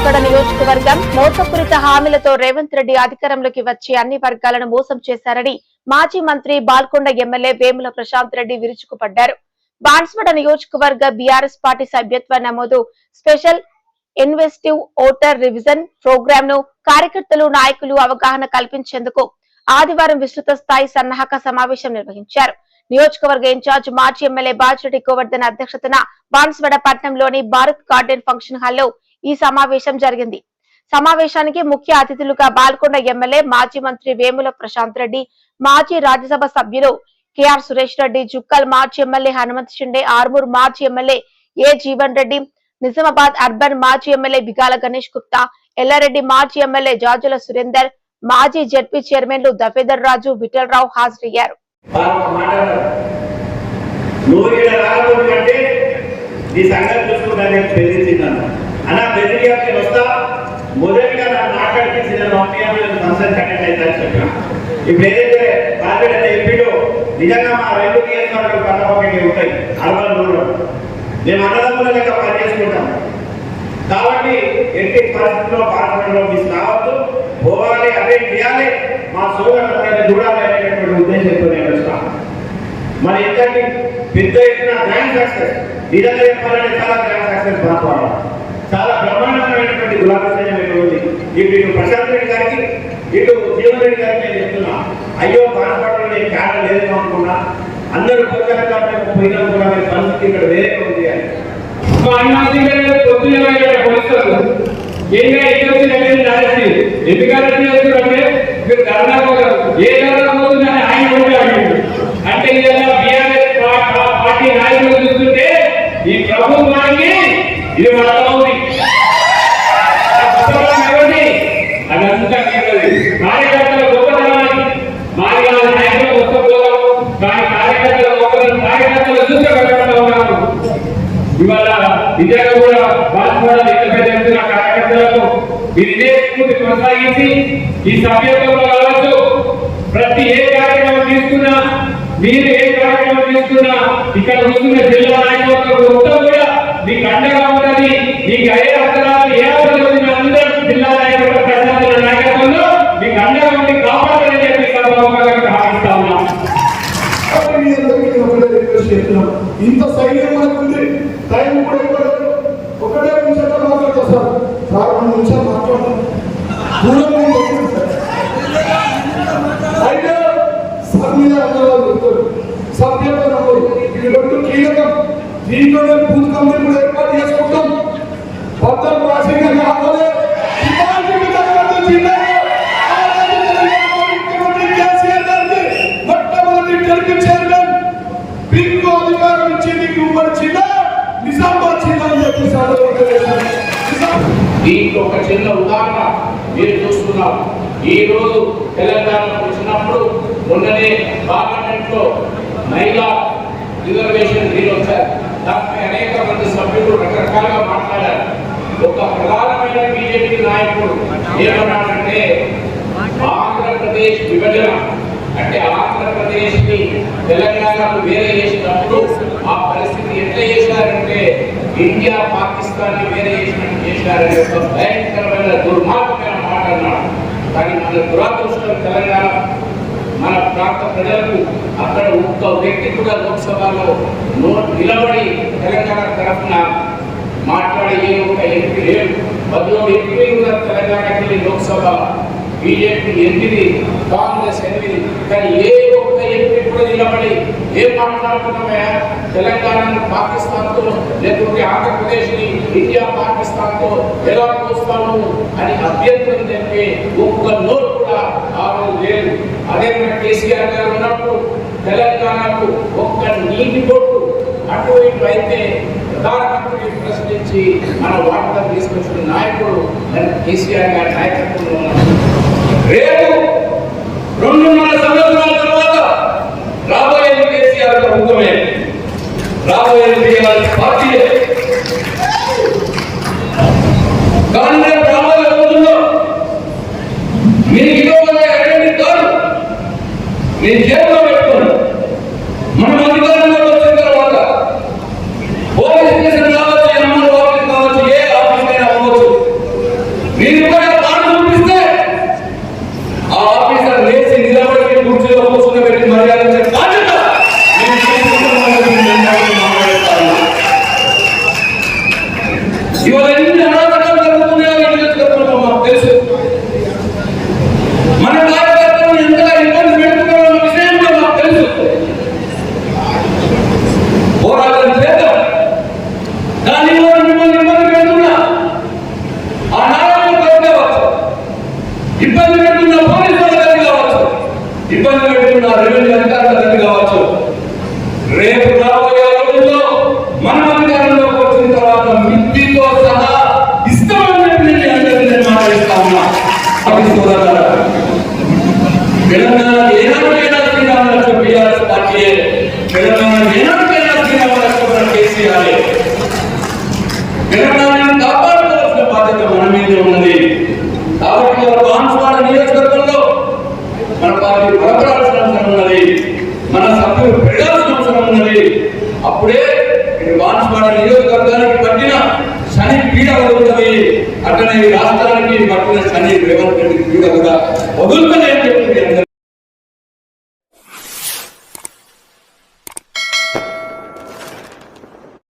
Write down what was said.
బాన్స్వాడ నియోజకవర్గం మోసపూరిత హామీలతో రేవంత్ రెడ్డి అధికారంలోకి వచ్చి అన్ని వర్గాలను మోసం చేశారని మాజీ మంత్రి బాల్కొండ ఎమ్మెల్యే వేముల ప్రశాంత్ రెడ్డి విరుచుకుపడ్డారు. బాన్స్వాడ నియోజకవర్గ బీఆర్ఎస్ పార్టీ సభ్యత్వ నమోదు స్పెషల్ ఇన్వెస్టివ్ ఓటర్ రివిజన్ ప్రోగ్రామ్ ను కార్యకర్తలు నాయకులు అవగాహన కల్పించేందుకు ఆదివారం విస్తృత స్థాయి సన్నాహక సమావేశం నిర్వహించారు. నియోజకవర్గ ఇన్ఛార్జ్ మాజీ ఎమ్మెల్యే బాజిరెడ్డి గోవర్ధన్ అధ్యక్షతన బాన్స్వాడ పట్టణంలోని భారత్ గార్డెన్ ఫంక్షన్ హాల్లో ఈ సమావేశం జరిగింది. సమావేశానికి ముఖ్య అతిథులుగా బాల్కొండ ఎమ్మెల్యే మాజీ మంత్రి వేముల ప్రశాంత్ రెడ్డి, మాజీ రాజ్యసభ సభ్యులు కేఆర్ సురేష్ రెడ్డి, జుక్కల్ మాజీ ఎమ్మెల్యే హనుమంత్ షిండే, ఆర్మూర్ మాజీ ఎమ్మెల్యే ఏ జీవన్ రెడ్డి, నిజామాబాద్ అర్బన్ మాజీ ఎమ్మెల్యే బిగాల గణేష్ గుప్తా, ఎల్లారెడ్డి మాజీ ఎమ్మెల్యే జాజుల సురేందర్, మాజీ జడ్పీ చైర్మన్లు దఫేదర్ రాజు, విఠలరావు హాజరయ్యారు. అలా బెదిరియాకి వస్తా మొదటిగా నా మాట్లాడిపించిన ఫంక్షన్ కండక్ట్ అవుతారని చెప్పిన. ఇప్పుడు ఏదైతే బాధ్యత ఎంపీలో నిజంగా మా రెండు నియోజకవర్గాలు పక్కపక్కనే ఉంటాయి, అర్బన్ రూరల్. మేము అన్నదమ్ముల లెక్క పనిచేసుకుంటాం కాబట్టి ఎట్టి పరిస్థితుల్లో పాల్గొనలో మిస్ కావద్దు, పోవాలి, అదే చేయాలి, మా సోదరులందరినీ చూడాలి అనేటువంటి ఉద్దేశంతో నేను వస్తాను. మరి ఇంతటి పెద్ద ఎత్తున గ్రాండ్ సక్సెస్, నిజంగా చెప్పాలంటే చాలా గ్రాండ్ సక్సెస్ బాగా చాలా బ్రహ్మాండమైనటువంటి గులాబీ సైన్యం ఉంది. ఇటు ప్రశాంత్ రెడ్డి గారికి, ఇటు జీవన్ రెడ్డి గారికి నేను చెప్తున్నా, అయ్యో బాధపడడం నేను క్యాడ లేదు అనుకున్నా, అందరూ పోయినా కూడా మీరు పరిస్థితి ఇక్కడ వేరే ఉంది అని అంటే బీఆర్ఎస్ పార్టీ నాయకులు చూస్తుంటే ఈ ప్రభుత్వానికి ఇది ఉంది. అదంతా కార్యకర్తల గొప్పతనానికి మాది నాయకులు వస్తపోదాం, కానీ కార్యకర్తల గొప్పతనం కార్యకర్తలు చూస్తే పెట్టకుండా ఉన్నాము. ఇవాళ నిజంగా కూడా బాధపడాలి. ఎత్తున కార్యకర్తలకు మీరు ఇదే స్ఫూర్తి కొనసాగించి ఈ సభ్యత్వంలో కావచ్చు, ప్రతి ఏ కార్యక్రమం తీసుకున్నా, మీరు ఏ కార్యక్రమం తీసుకున్నా ఇక్కడ కూర్చున్న జిల్లా నాయకులకు మొత్తం కూడా మీకు అండగా ఉన్నది. మీకు ఏ అవసరాలు ఏ అవసరం వచ్చిన అందరూ జిల్లా నాయకుల ప్రజల నాయకత్వంలో మీకు అండగా ఉండి కాపాడాలని చెప్పి భావిస్తా ఉన్నాం. ఇంత సైన్యం మనకుంది, టైం కూడా ఒకటే నిమిషంలో మాట్లాడతారు సార్, 2 నిమిషాలు మాట్లాడతాం. అయితే సభ్యుల సభ్యత్వం ఇది రెండు కీలకం. దీంట్లోనే బూత్ కమిటీ కూడా ఏర్పాటు చేసుకుంటాం. భద్రం రాజకీయ కావాలి మొట్టమొదటి గెలిపి చైర్మన్ పింక్ అధికారం ఇచ్చింది ఉమ్మడి జిల్లా నిజామాబాద్ జిల్లా అని చెప్పి దీంట్లో ఒక చిన్న ఉదాహరణ మీరు చూస్తున్నారు. ఈ రోజు తెలంగాణకు వచ్చినప్పుడు మొన్ననే పార్లమెంట్ లో మహిళా రిజర్వేషన్ బిల్ వచ్చారు. దానిపై అనేక మంది సభ్యులు రకరకాలుగా మాట్లాడారు. ఒక ప్రధానమైన బీజేపీ నాయకుడు ఏమన్నాడంటే, ఆంధ్రప్రదేశ్ విభజన అంటే ఆంధ్రప్రదేశ్ ని తెలంగాణకు వేరే చేసినప్పుడు ఆ పరిస్థితి ఎట్లా చేశారంటే ఇండియా పాకిస్తాన్ ని వేరే చేసినట్టు చేశారని ఒక భయంకరమైన దుర్మార్గమైన మాట అన్నాడు. కానీ మన దురదృష్టం తెలంగాణ మన ప్రాంత ప్రజలకు అక్కడ ఒక్క వ్యక్తి కూడా లోక్సభలో నిలబడి తెలంగాణ తరఫున మాట్లాడే ఒక ఎంపీ లేరు. 10 ఎంపీలు కూడా తెలంగాణకి లోక్సభ బీజేపీ 8, కాంగ్రెస్ 8, కానీ ఏ ఒక్క ఎంపీ కూడా నిలబడి ఏం మాట్లాడుతున్నామే తెలంగాణను పాకిస్తాన్తో లేకుంటే ఆంధ్రప్రదేశ్ని ఇండియా పాకిస్తాన్తో ఎలా చూస్తాము అని అభ్యంతరం చెప్పి ఒక్క నోరు కూడా ఆ రోజు లేదు. అదే మన కేసీఆర్ గారు ఉన్నప్పుడు తెలంగాణకు ఒక్క నీటి బొట్టు అటు ఇటు అయితే ప్రధానమంత్రి ప్రశ్నించి మన వార్త తీసుకొచ్చిన నాయకుడు కేసీఆర్ గారి నాయకత్వంలో ఉన్నారు. రేపు 2.5 సంవత్సరాల తర్వాత రాబోయేది కేసీఆర్ ప్రభుత్వమే, రాబోయేది బీఆర్ఎస్ పార్టీయే. కానీ రేపు రాబోయే రోజుల్లో మీరు ఇవ్వబోయే ఐడెంటిటీ కార్డు నేను చేతిలో పెట్టుకోండి. మనం అధికారంలో వచ్చిన తర్వాత పోలీస్ స్టేషన్ కావచ్చు, ఎంఆర్ఓ ఆఫీస్ కావచ్చు, ఏ ఆఫీస్ అయినా అవ్వచ్చు, ₹1000 బాండ్ చూపిస్తే ఆ ఆఫీసర్ లేచి నిలబడి కుర్చీలో కూర్చోబెట్టి మర్యాద ఇచ్చే బాధ్యత నేను తీసుకుంటున్నానని నేను మాట్లాడతాను. ఇవాళ ఎన్ని అనాథకాలు జరుగుతున్నాయో ఈ నియోజకవర్గంలో మాకు తెలుసు. మన కార్యకర్తలను ఎంతగా ఇబ్బంది పెడుతున్నారో విషయం కూడా మాకు తెలుసు. పోరాటం చేద్దాం. దానిలో మిమ్మల్ని ఇబ్బంది పెడుతున్నా ఆ నాయకులు కావచ్చు, ఇబ్బంది పెడుతున్న పోలీసు అధికారులు కావచ్చు, ఇబ్బంది పెడుతున్న రెవెన్యూ అధికారులు కావచ్చు, రేపు రాబోయే రోజుల్లో మనం అధికారంలోకి వచ్చిన తర్వాత మిత్తితో సహా ఇస్తామని చెప్పి నేను మాట్లాడిస్తా ఉన్నా. తెలంగాణ ఏనాటికైనా శ్రీరామలక్ష్మి బీఆర్ఎస్ పార్టీ, తెలంగాణ ఏనాటికైనా శ్రీరామలక్ష్మి కేసీఆర్. తెలంగాణను కాపాడుకోవాల్సిన బాధ్యత మన మీద ఉన్నది. కాబట్టి బాన్స్వాడ నియోజకవర్గంలో మన పార్టీ బలపడాల్సిన అవసరం ఉన్నది, మన సభ్యులు పెరగాల్సిన అవసరం ఉన్నది. అప్పుడే బాన్స్వాడ నియోజకవర్గానికి పట్టిన శని పీడ వదులుతుంది. అట్లనే ఈ రాష్ట్రానికి పట్టిన శని రేవంత్ రెడ్డి పీడ కూడా వదులుతుంది అని చెప్పి